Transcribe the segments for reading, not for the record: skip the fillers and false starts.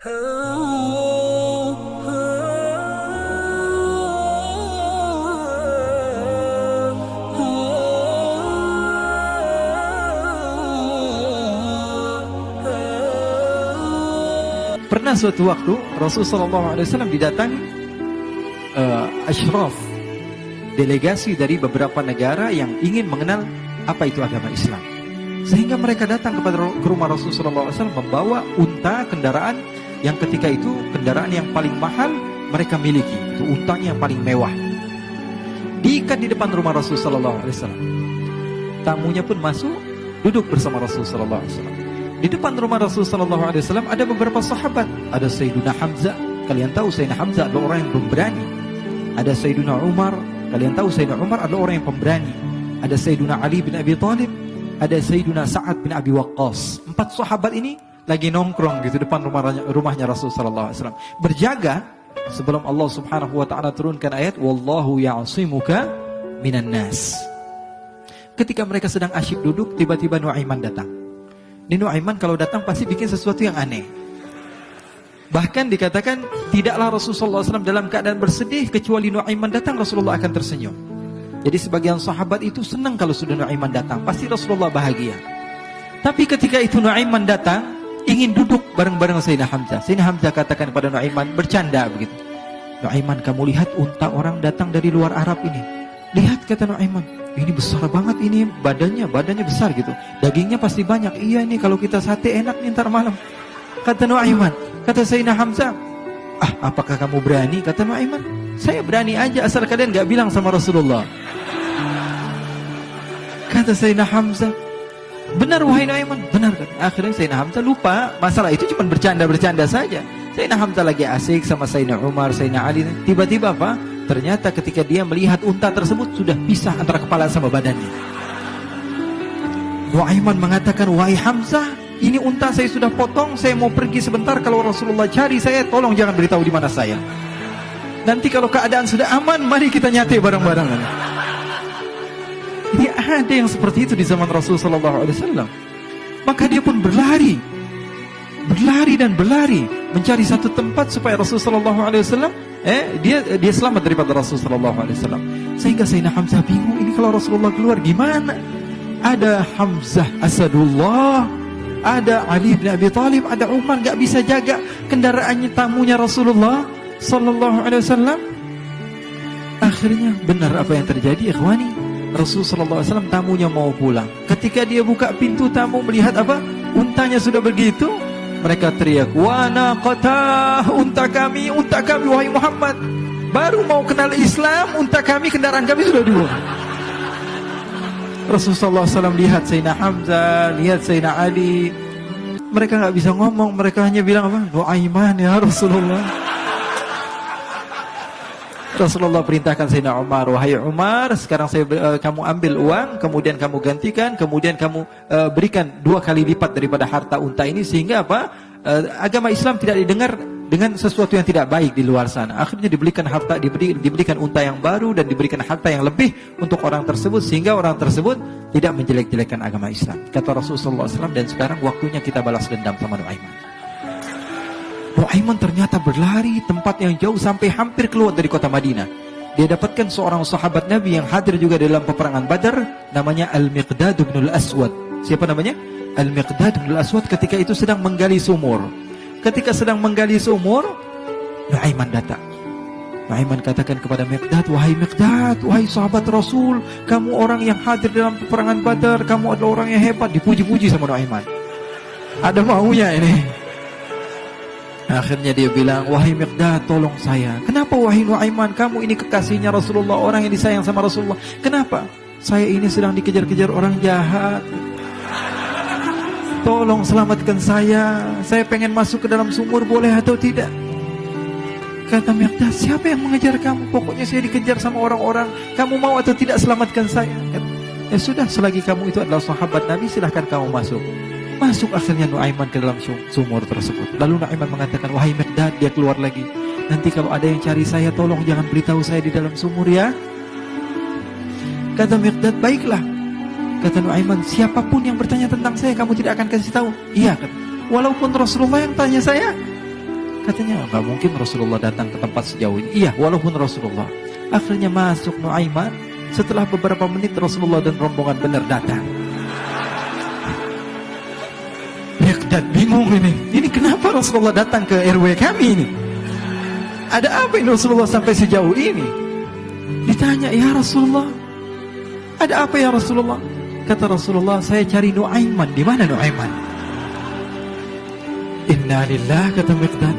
Pernah suatu waktu Rasulullah SAW didatangi asyraf, delegasi dari beberapa negara yang ingin mengenal apa itu agama Islam. Sehingga mereka datang ke rumah Rasulullah SAW membawa unta, kendaraan yang ketika itu kendaraan yang paling mahal mereka miliki. Itu untanya yang paling mewah. Diikat di depan rumah Rasulullah SAW. Tamunya pun masuk, duduk bersama Rasulullah SAW. Di depan rumah Rasulullah SAW ada beberapa sahabat. Ada Sayyiduna Hamzah. Kalian tahu Sayyidina Hamzah adalah orang yang pemberani. Ada Sayyiduna Umar. Kalian tahu Sayyidina Umar adalah orang yang pemberani. Ada Sayyiduna Ali bin Abi Thalib. Ada Sayyiduna Sa'ad bin Abi Waqqas. 4 sahabat ini lagi nongkrong gitu depan rumahnya Rasulullah SAW. Berjaga sebelum Allah Subhanahu wa taala turunkan ayat wallahu ya'simuka minan nas. Ketika mereka sedang asyik duduk, tiba-tiba Nuaiman datang. Ini Nuaiman kalau datang pasti bikin sesuatu yang aneh. Bahkan dikatakan tidaklah Rasulullah SAW dalam keadaan bersedih kecuali Nuaiman datang Rasulullah akan tersenyum. Jadi sebagian sahabat itu senang kalau sudah Nuaiman datang, pasti Rasulullah bahagia. Tapi ketika itu Nuaiman datang, ingin duduk bareng-bareng Sayyidina Hamzah. Sayyidina Hamzah katakan kepada Nuaiman, bercanda begitu. Nuaiman, kamu lihat unta orang datang dari luar Arab ini. Lihat, kata Nuaiman, ini besar banget ini, badannya besar gitu. Dagingnya pasti banyak. Iya nih kalau kita sate enak nih ntar malam. Kata Nuaiman. Kata Sayyidina Hamzah, apakah kamu berani? Kata Nuaiman, saya berani aja asal kalian gak bilang sama Rasulullah. Kata Sayyidina Hamzah, benar wahai Nuaiman, benar. Akhirnya Sayyidina Hamzah lupa masalah itu, cuma bercanda-bercanda saja. Sayyidina Hamzah lagi asik sama Sayyidina Umar, Sayyidina Ali. Tiba-tiba apa? Ternyata ketika dia melihat unta tersebut sudah pisah antara kepala sama badannya. Nuaiman mengatakan, wahai Hamzah, ini unta saya sudah potong, saya mau pergi sebentar. Kalau Rasulullah cari saya, tolong jangan beritahu di mana saya. Nanti kalau keadaan sudah aman, mari kita nyate bareng-bareng. Jadi ada yang seperti itu di zaman Rasulullah SAW. Maka dia pun berlari dan berlari mencari satu tempat supaya Rasulullah SAW dia selamat daripada Rasulullah SAW. Sehingga Sayyidina Hamzah bingung, ini kalau Rasulullah keluar gimana? Ada Hamzah Asadullah, ada Ali bin Abi Thalib, ada Umar, gak bisa jaga kendaraannya tamunya Rasulullah Sallallahu Alaihi Wasallam. Akhirnya benar apa yang terjadi, ikhwani. Rasulullah SAW tamunya mau pulang. Ketika dia buka pintu tamu melihat apa? Untanya sudah begitu. Mereka teriak, wa naqatah, unta kami wahai Muhammad. Baru mau kenal Islam, unta kami, kendaraan kami sudah dibuang. Rasulullah SAW lihat Sayyidina Hamzah, lihat Sayyidina Ali. Mereka gak bisa ngomong, mereka hanya bilang apa? Nuaiman ya Rasulullah. Rasulullah perintahkan Sayyidina Umar, wahai Umar, sekarang kamu ambil uang, kemudian kamu gantikan, kemudian kamu berikan 2 kali lipat daripada harta unta ini, sehingga apa? Agama Islam tidak didengar dengan sesuatu yang tidak baik di luar sana. Akhirnya diberikan harta, diberikan unta yang baru dan diberikan harta yang lebih untuk orang tersebut, sehingga orang tersebut tidak menjelek-jelekkan agama Islam. Kata Rasulullah SAW, dan sekarang waktunya kita balas dendam sama Nuaiman. Nuaiman ternyata berlari tempat yang jauh sampai hampir keluar dari kota Madinah. Dia dapatkan seorang sahabat Nabi yang hadir juga dalam peperangan Badar, namanya Al-Miqdad bin Al-Aswad. Siapa namanya? Al-Miqdad bin Al-Aswad ketika itu sedang menggali sumur. Ketika sedang menggali sumur, Nuaiman datang. Nuaiman katakan kepada Miqdad, wahai Miqdad, wahai sahabat Rasul, kamu orang yang hadir dalam peperangan Badar, kamu adalah orang yang hebat. Dipuji-puji sama Nuaiman. Ada maunya ini. Akhirnya dia bilang, wahai Miqdad, tolong saya. Kenapa wahai Nuaiman, kamu ini kekasihnya Rasulullah, orang yang disayang sama Rasulullah. Kenapa? Saya ini sedang dikejar-kejar orang jahat. Tolong selamatkan saya pengen masuk ke dalam sumur, boleh atau tidak? Kata Miqdad, siapa yang mengejar kamu? Pokoknya saya dikejar sama orang-orang. Kamu mau atau tidak selamatkan saya? Ya sudah, selagi kamu itu adalah sahabat Nabi, silahkan kamu masuk. Masuk akhirnya Nuaiman ke dalam sumur tersebut. Lalu Nuaiman mengatakan, wahai Miqdad, dia keluar lagi. Nanti kalau ada yang cari saya, tolong jangan beritahu saya di dalam sumur ya. Kata Miqdad, baiklah. Kata Nuaiman, siapapun yang bertanya tentang saya, kamu tidak akan kasih tahu? Iya, kata. Walaupun Rasulullah yang tanya saya? Katanya nggak mungkin Rasulullah datang ke tempat sejauh ini. Iya, walaupun Rasulullah. Akhirnya masuk Nuaiman. Setelah beberapa menit Rasulullah dan rombongan benar datang. Miqdad bingung ini. Ini kenapa Rasulullah datang ke RW kami ini? Ada apa ini Rasulullah sampai sejauh ini? Ditanya, ya Rasulullah, ada apa ya Rasulullah? Kata Rasulullah, saya cari Nuaiman. Di mana Nuaiman? Inna lillah, kata Miqdad.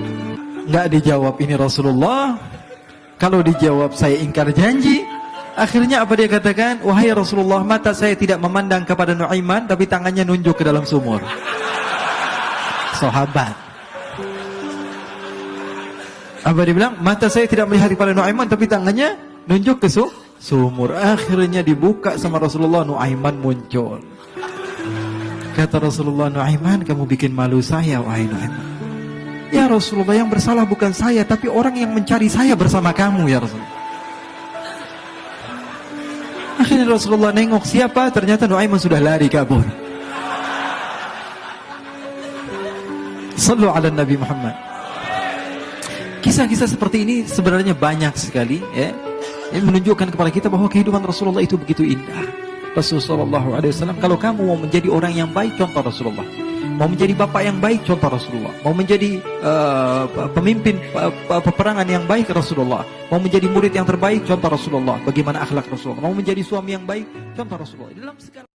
Nggak dijawab ini Rasulullah. Kalau dijawab saya ingkar janji. Akhirnya apa dia katakan? Wahai Rasulullah, mata saya tidak memandang kepada Nuaiman, tapi tangannya nunjuk ke dalam sumur. Sahabat. Apa dia bilang? Mata saya tidak melihat kepada Nuaiman, tapi tangannya nunjuk ke sumur. Akhirnya dibuka sama Rasulullah, Nuaiman muncul. Kata Rasulullah, Nuaiman, kamu bikin malu saya, wahai Nuaiman. Ya Rasulullah, yang bersalah bukan saya, tapi orang yang mencari saya bersama kamu, ya Rasulullah. Akhirnya Rasulullah nengok siapa, ternyata Nuaiman sudah lari kabur. Sallu ala Nabi Muhammad. Kisah-kisah seperti ini sebenarnya banyak sekali, ya. Ini menunjukkan kepada kita bahwa kehidupan Rasulullah itu begitu indah. Rasulullah SAW, kalau kamu mau menjadi orang yang baik, contoh Rasulullah. Mau menjadi bapak yang baik, contoh Rasulullah. Mau menjadi pemimpin peperangan yang baik, Rasulullah. Mau menjadi murid yang terbaik, contoh Rasulullah. Bagaimana akhlak Rasulullah. Mau menjadi suami yang baik, contoh Rasulullah. Dalam segala